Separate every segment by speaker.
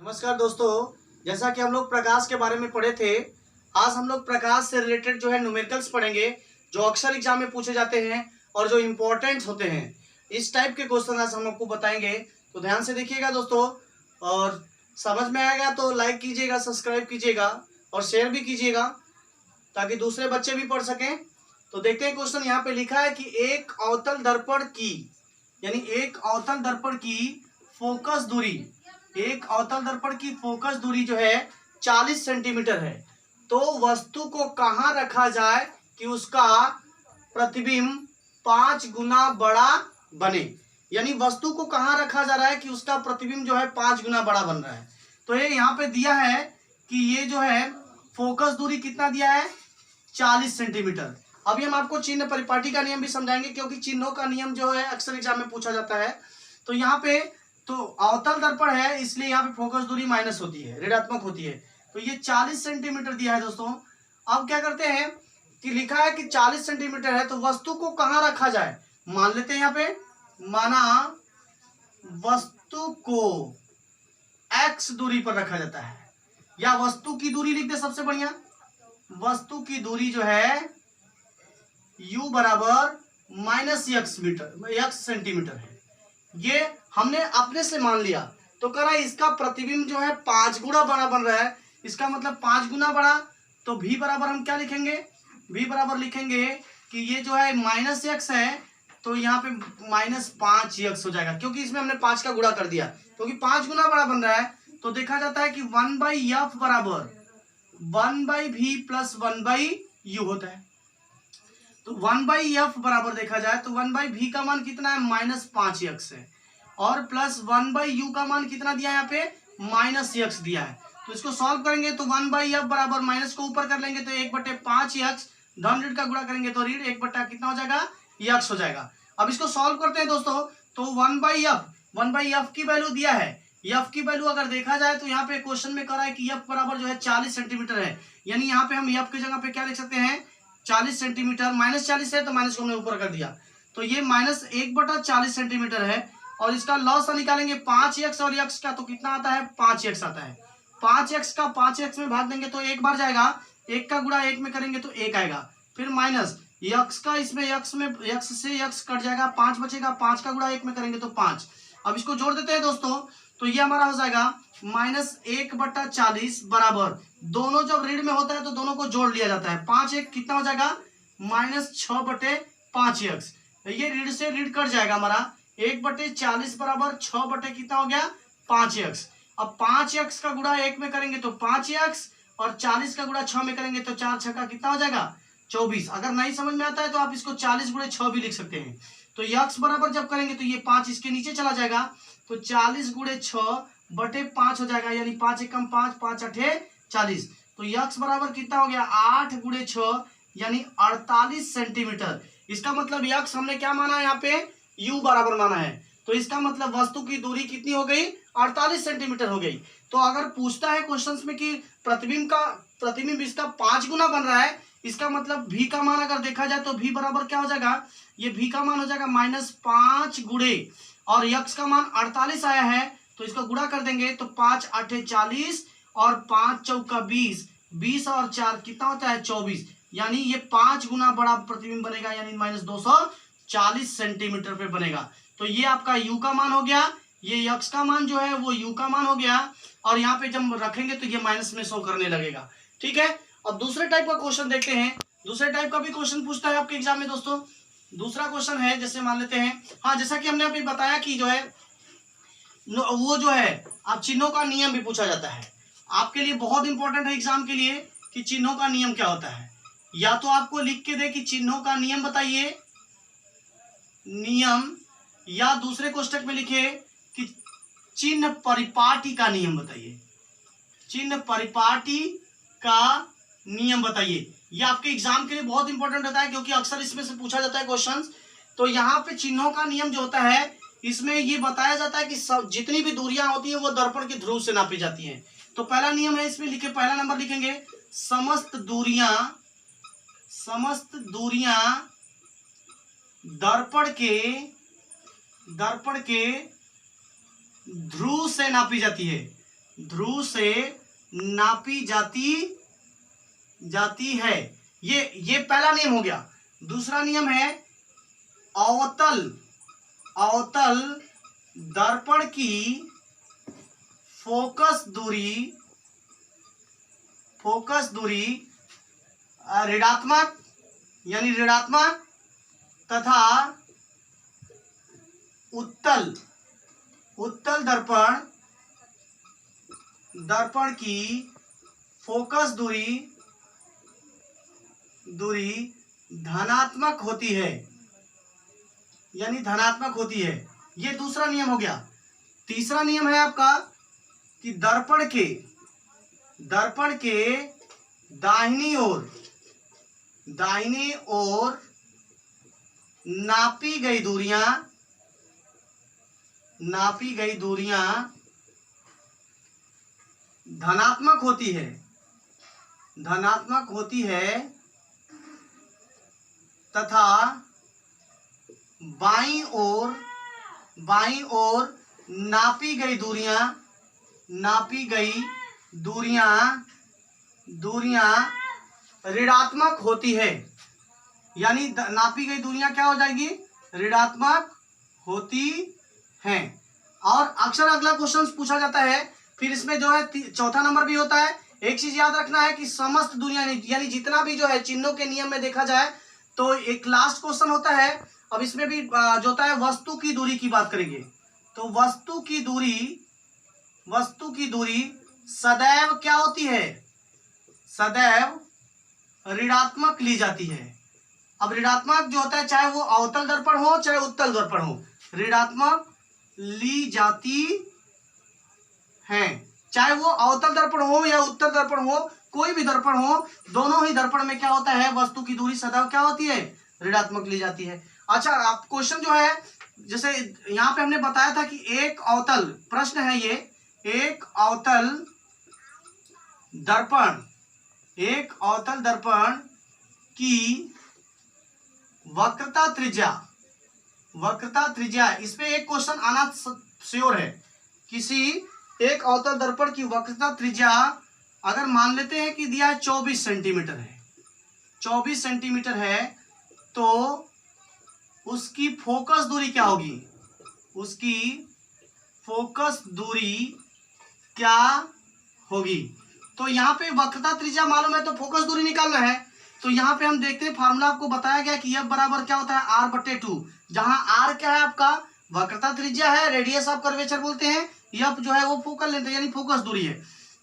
Speaker 1: नमस्कार दोस्तों, जैसा कि हम लोग प्रकाश के बारे में पढ़े थे, आज हम लोग प्रकाश से रिलेटेड जो है न्यूमेरिकल्स पढ़ेंगे, जो अक्सर एग्जाम में पूछे जाते हैं और जो इम्पोर्टेंट होते हैं। इस टाइप के क्वेश्चन आज हम आपको बताएंगे, तो ध्यान से देखिएगा दोस्तों। और समझ में आएगा तो लाइक कीजिएगा, सब्सक्राइब कीजिएगा और शेयर भी कीजिएगा ताकि दूसरे बच्चे भी पढ़ सकें। तो देखते हैं क्वेश्चन यहाँ पे लिखा है कि एक अवतल दर्पण की, यानी एक अवतल दर्पण की फोकस दूरी, एक अवतल दर्पण की फोकस दूरी जो है 40 सेंटीमीटर है। तो वस्तु को कहाँ रखा जाए कि उसका प्रतिबिंब 5 गुना बड़ा बने, यानी वस्तु को कहाँ रखा जा रहा है कि उसका प्रतिबिंब जो है 5 गुना बड़ा बन रहा है। तो ये यहाँ पे दिया है कि ये जो है फोकस दूरी कितना दिया है, 40 सेंटीमीटर। अभी हम आपको चिन्ह परिपाटी का नियम भी समझाएंगे, क्योंकि चिन्हों का नियम जो है अक्सर एग्जाम में पूछा जाता है। तो यहाँ पे तो अवतल दर्पण है, इसलिए यहाँ पे फोकस दूरी माइनस होती है, ऋणात्मक होती है। तो ये 40 सेंटीमीटर दिया है दोस्तों। अब क्या करते हैं कि लिखा है कि 40 सेंटीमीटर है, तो वस्तु को कहाँ रखा जाए। मान लेते हैं यहाँ पे, माना वस्तु को x दूरी पर रखा जाता है, या वस्तु की दूरी लिख दे सबसे बढ़िया। वस्तु की दूरी जो है u बराबर -x मीटर, x सेंटीमीटर है। ये हमने अपने से मान लिया, तो कह रहा है इसका प्रतिबिंब जो है 5 गुना बड़ा बन रहा है। इसका मतलब 5 गुना बड़ा, तो v बराबर हम क्या लिखेंगे, v बराबर लिखेंगे कि ये जो है -x है, तो यहाँ पे -5x हो जाएगा, क्योंकि इसमें हमने 5 का गुणा कर दिया, क्योंकि 5 गुना बड़ा बन रहा है। तो देखा जाता है कि 1/f बराबर 1/v प्लस 1/u होता है। तो 1/f बराबर देखा जाए तो 1/v का मान कितना है, -5x है, और प्लस 1/u का मान कितना दिया है यहाँ पे, -x दिया है। तो इसको सॉल्व करेंगे तो 1/f बराबर माइनस को ऊपर कर लेंगे तो 1/5x, धन ऋण का गुणा करेंगे तो ऋण 1 कितना हो जाएगा, x हो जाएगा। अब इसको सॉल्व करते हैं दोस्तों, तो 1/f की वैल्यू दिया है। f की वैल्यू अगर देखा जाए तो यहाँ पे क्वेश्चन में कह रहा है कि f बराबर जो है 40 सेंटीमीटर है, यानी यहाँ पे हम f की जगह पे क्या लिख सकते हैं, 40 सेंटीमीटर। -40 है तो माइनस को हमने ऊपर कर दिया, तो ये -1/40 सेंटीमीटर है। और इसका लॉस निकालेंगे 5x और x का, तो कितना आता है, 5x आता है। 5x का 5x में भाग देंगे तो 1 बार जाएगा, 1 का गुणा 1 में करेंगे तो 1 आएगा, फिर माइनस x का, इसमें x से x कट जाएगा, 5 बचेगा, 5 का गुणा 1 में करेंगे तो 5। अब इसको जोड़ देते हैं दोस्तों, तो ये हमारा हो जाएगा -1/40 बराबर, दोनों जब ऋण में होता है तो दोनों को जोड़ लिया जाता है। 5 1 कितना हो जाएगा, -6/5x। ये ऋण से ऋण कट जाएगा हमारा, 1/40 बराबर 6 कितना हो गया, 5x। अब 5x का गुणा 1 में करेंगे तो 5x, और 40 का गुणा 6 में करेंगे तो 4 6 का कितना हो जाएगा, 24। अगर नहीं समझ में आता है तो आप इसको 40 गुणे 6 भी लिख सकते हैं। तो x बराबर जब करेंगे तो ये 5 इसके नीचे चला जाएगा, तो 40 गुणे 6/5 हो जाएगा, यानी 5 एकम 5, 5 8 40। तो x बराबर कितना हो गया, 8 गुणे 6, यानी 48 सेंटीमीटर। इसका मतलब x हमने क्या माना है यहाँ पे, u बराबर माना है। तो इसका मतलब वस्तु की दूरी कितनी हो गई, 48 सेंटीमीटर हो गई। तो अगर पूछता है क्वेश्चंस में कि प्रतिबिंब इसका 5 गुना बन रहा है, इसका मतलब v का मान अगर देखा जाए तो v बराबर क्या हो जाएगा, ये v का मान हो जाएगा -5 गुणे, और x का मान 48 आया है, तो इसको गुणा कर देंगे तो 5 8 40 और 5 चौका 20, 20 और 4 कितना होता है, 24, यानी ये 5 गुना बड़ा प्रतिबिंब बनेगा, यानी -240 सेंटीमीटर पे बनेगा। तो ये आपका u का मान हो गया, ये x का मान जो है वो u का मान हो गया, और यहाँ पे जब रखेंगे तो ये माइनस में शो करने लगेगा। ठीक है, अब दूसरे टाइप का क्वेश्चन देखते हैं। दूसरे टाइप का भी क्वेश्चन पूछता है आपके एग्जाम में दोस्तों। दूसरा क्वेश्चन है, जैसे मान लेते हैं, हाँ जैसा कि हमने अभी बताया कि जो है वो जो है आप चिन्हों का नियम भी पूछा जाता है। आपके लिए बहुत इंपॉर्टेंट है एग्जाम के लिए कि चिन्हों का नियम क्या होता है। या तो आपको लिख के दे कि चिन्हों का नियम बताइए, नियम, या दूसरे कोष्टक में लिखे कि चिन्ह परिपाटी का नियम बताइए, चिन्ह परिपाटी का नियम बताइए। ये आपके एग्जाम के लिए बहुत इंपॉर्टेंट होता है, क्योंकि अक्सर इसमें से पूछा जाता है क्वेश्चंस। तो यहाँ पे चिन्हों का नियम जो होता है, इसमें ये बताया जाता है कि जितनी भी दूरियां होती हैं वो दर्पण के ध्रुव से नापी जाती हैं। तो पहला नियम है, इसमें लिखे, पहला नंबर लिखेंगे, समस्त दूरियां दर्पण के ध्रुव से नापी जाती है। ध्रुव से नापी जाती है। ये पहला नियम हो गया। दूसरा नियम है अवतल दर्पण की फोकस दूरी ऋणात्मक यानी ऋणात्मक तथा उत्तल दर्पण की फोकस दूरी धनात्मक होती है, यानी धनात्मक होती है। ये दूसरा नियम हो गया। तीसरा नियम है आपका कि दर्पण के दाहिनी ओर नापी गई दूरियां धनात्मक होती है तथा बाईं ओर नापी गई दूरियां ऋणात्मक होती है, यानी नापी गई दूरियां क्या हो जाएगी, ऋणात्मक होती हैं। और अक्सर अगला क्वेश्चन पूछा जाता है, फिर इसमें जो है चौथा नंबर भी होता है। एक चीज याद रखना है कि समस्त दुनिया यानी जितना भी जो है चिन्हों के नियम में देखा जाए तो एक लास्ट क्वेश्चन होता है। अब इसमें भी जो होता है वस्तु की दूरी की बात करेंगे। तो वस्तु की दूरी सदैव क्या होती है, सदैव ऋणात्मक ली जाती है। अब ऋणात्मक जो होता है चाहे वो अवतल दर्पण हो चाहे उत्तल दर्पण हो, ऋणात्मक ली जाती है। चाहे वो अवतल दर्पण हो या उत्तल दर्पण हो, कोई भी दर्पण हो, दोनों ही दर्पण में क्या होता है, वस्तु की दूरी सदैव क्या होती है, ऋणात्मक ली जाती है। अच्छा, आप क्वेश्चन जो है जैसे यहां पे हमने बताया था कि एक अवतल प्रश्न है, ये एक अवतल दर्पण की वक्रता त्रिज्या, इसमें एक क्वेश्चन आना श्योर है। किसी एक अवतल दर्पण की वक्रता त्रिज्या अगर मान लेते हैं कि दिया है 24 सेंटीमीटर है, 24 सेंटीमीटर है, तो उसकी फोकस दूरी क्या होगी, उसकी फोकस दूरी क्या होगी। तो यहाँ पे वक्रता त्रिज्या मालूम है तो फोकस दूरी निकालना है। तो यहाँ पे हम देखते हैं फार्मूला आपको बताया गया कि F बराबर क्या होता है, R/2, जहां R क्या है आपका वक्रता त्रिज्या है, रेडियस ऑफ कर्वेचर बोलते हैं, F जो है वो फोकल लेंथ यानी फोकस दूरी है।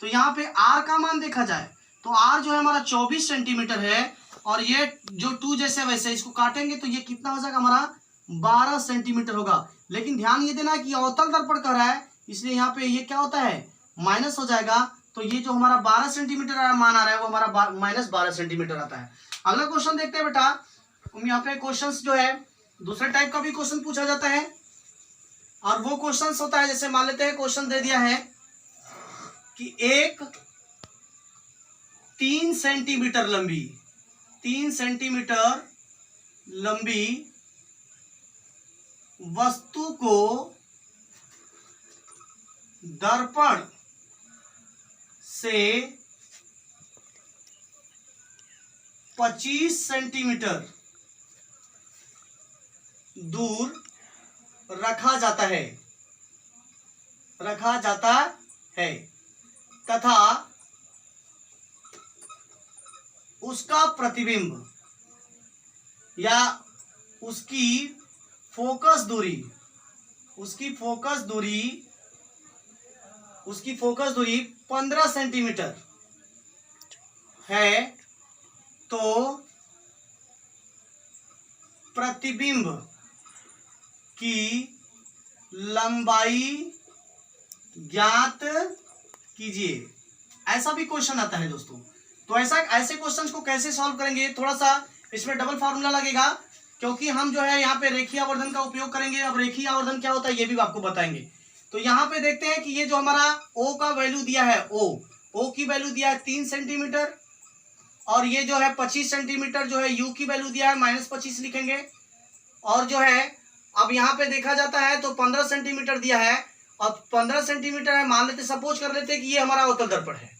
Speaker 1: तो यहाँ पे R का मान देखा जाए तो R जो है हमारा 24 सेंटीमीटर है, और ये जो 2 जैसे वैसे इसको काटेंगे तो ये कितना हो जाएगा हमारा 12 सेंटीमीटर होगा। लेकिन ध्यान ये देना है कि अवतल दर्पण कर रहा है, इसलिए यहाँ पे ये क्या होता है, माइनस हो जाएगा। तो ये जो हमारा 12 सेंटीमीटर मान आ रहा है वो हमारा -12 सेंटीमीटर आता है। अगला क्वेश्चन देखते हैं बेटा। हम यहाँ पे क्वेश्चंस जो है दूसरे टाइप का भी क्वेश्चन पूछा जाता है, और वो क्वेश्चंस होता है जैसे मान लेते हैं क्वेश्चन दे दिया है कि एक 3 सेंटीमीटर लंबी वस्तु को दर्पण से 25 सेंटीमीटर दूर रखा जाता है तथा उसका प्रतिबिंब या उसकी फोकस दूरी 15 सेंटीमीटर है, तो प्रतिबिंब की लंबाई ज्ञात कीजिए। ऐसा भी क्वेश्चन आता है दोस्तों। तो ऐसे क्वेश्चंस को कैसे सॉल्व करेंगे, थोड़ा सा इसमें डबल फार्मूला लगेगा, क्योंकि हम जो है यहाँ पे रेखीय आवर्धन का उपयोग करेंगे। अब रेखीय आवर्धन क्या होता है ये भी आपको बताएंगे। तो यहाँ पे देखते हैं कि ये जो हमारा O का वैल्यू दिया है, O की वैल्यू दिया है 3 सेंटीमीटर, और ये जो है 25 सेंटीमीटर जो है U की वैल्यू दिया है -25 लिखेंगे। और जो है अब यहाँ पे देखा जाता है तो 15 सेंटीमीटर दिया है, और 15 सेंटीमीटर है, मान लेते सपोज कर लेते कि ये हमारा अवतल दर्पण है।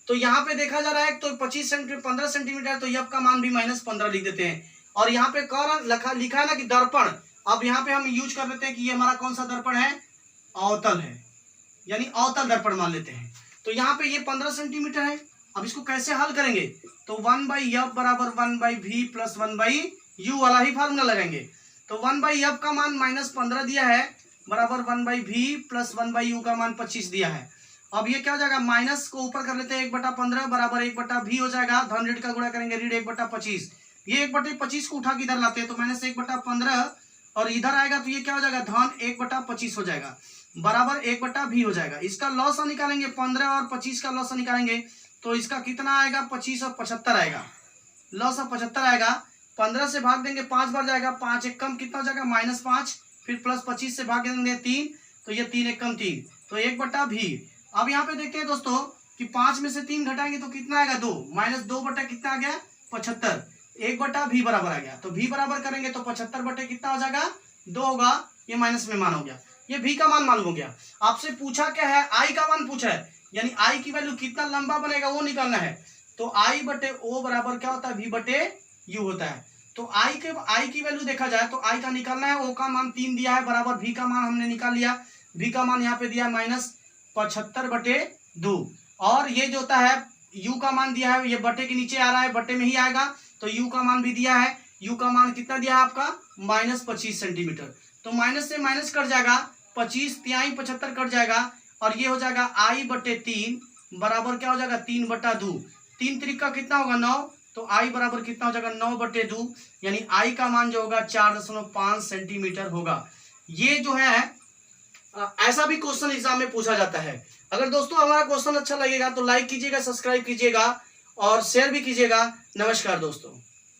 Speaker 1: तो यहाँ पे देखा जा रहा है तो 15 सेंटीमीटर, तो यफ का मान भी -15 लिख देते हैं। और यहाँ पे कौन लिखा है ना कि दर्पण, अब यहाँ पे हम यूज कर लेते हैं कि ये हमारा कौन सा दर्पण है, अवतल है, यानी अवतल दर्पण मान लेते हैं। तो यहाँ पे ये 15 सेंटीमीटर है। अब इसको कैसे हल करेंगे, तो 1/f बराबर 1/v प्लस 1/u वाला ही फार्मूला लगाएंगे। तो 1/f का मान -15 दिया है, बराबर 1/v प्लस 1/u का मान 25 दिया है। अब ये क्या हो जाएगा, माइनस को ऊपर कर लेते हैं, 1/15 बराबर 1/v हो जाएगा, धन ऋण का गुणा करेंगे, ऋण 1/25। ये 1/25 को उठा के इधर लाते हैं, तो -1/15 और इधर आएगा तो ये क्या हो जाएगा, धन 1/25 हो जाएगा, बराबर 1/v हो जाएगा। इसका लॉसा निकालेंगे, 15 और 25 का लॉसा निकालेंगे, तो इसका कितना आएगा, 25 और 75 आएगा, लॉसा 75 आएगा। 15 से भाग देंगे 5 बार जाएगा, 5 एक कम कितना हो जाएगा, -5, फिर प्लस 25 से भाग देंगे 3, तो ये 3 एक कम 3, तो 1/v। अब यहाँ पे देखते हैं दोस्तों कि 5 में से 3 घटाएंगे तो कितना आएगा, 2, -2 बटा कितना आ गया, 75, 1/v बराबर आ गया। तो v बराबर करेंगे तो 75 बटे कितना हो जाएगा, 2 होगा, ये माइनस में मान हो गया, ये v का मान मालूम हो गया। आपसे पूछा क्या है, i का मान पूछा है, यानी i की वैल्यू कितना लंबा बनेगा वो निकालना है। तो I/O बराबर क्या होता है, v/u होता है। तो i की वैल्यू देखा जाए तो i का निकालना है, o का मान 3 दिया है, बराबर v का मान हमने निकाल लिया, v का मान यहाँ पे दिया -75/2, और ये जो होता है u का मान दिया है, ये बटे के नीचे आ रहा है, बटे में ही आएगा, तो u का मान भी दिया है, u का मान कितना दिया है आपका, -25 सेंटीमीटर। तो माइनस से माइनस कट जाएगा, 25 तिहाई 75 कट जाएगा, और ये हो जाएगा I/3 बराबर क्या हो जाएगा, 3/2, 3 त्रिक का कितना होगा, 9, तो I बराबर कितना हो जाएगा, 9/2, यानी I का मान जो होगा 4.5 सेंटीमीटर होगा। ये जो है ऐसा भी क्वेश्चन एग्जाम में पूछा जाता है। अगर दोस्तों हमारा क्वेश्चन अच्छा लगेगा तो लाइक कीजिएगा, सब्सक्राइब कीजिएगा और शेयर भी कीजिएगा। नमस्कार दोस्तों।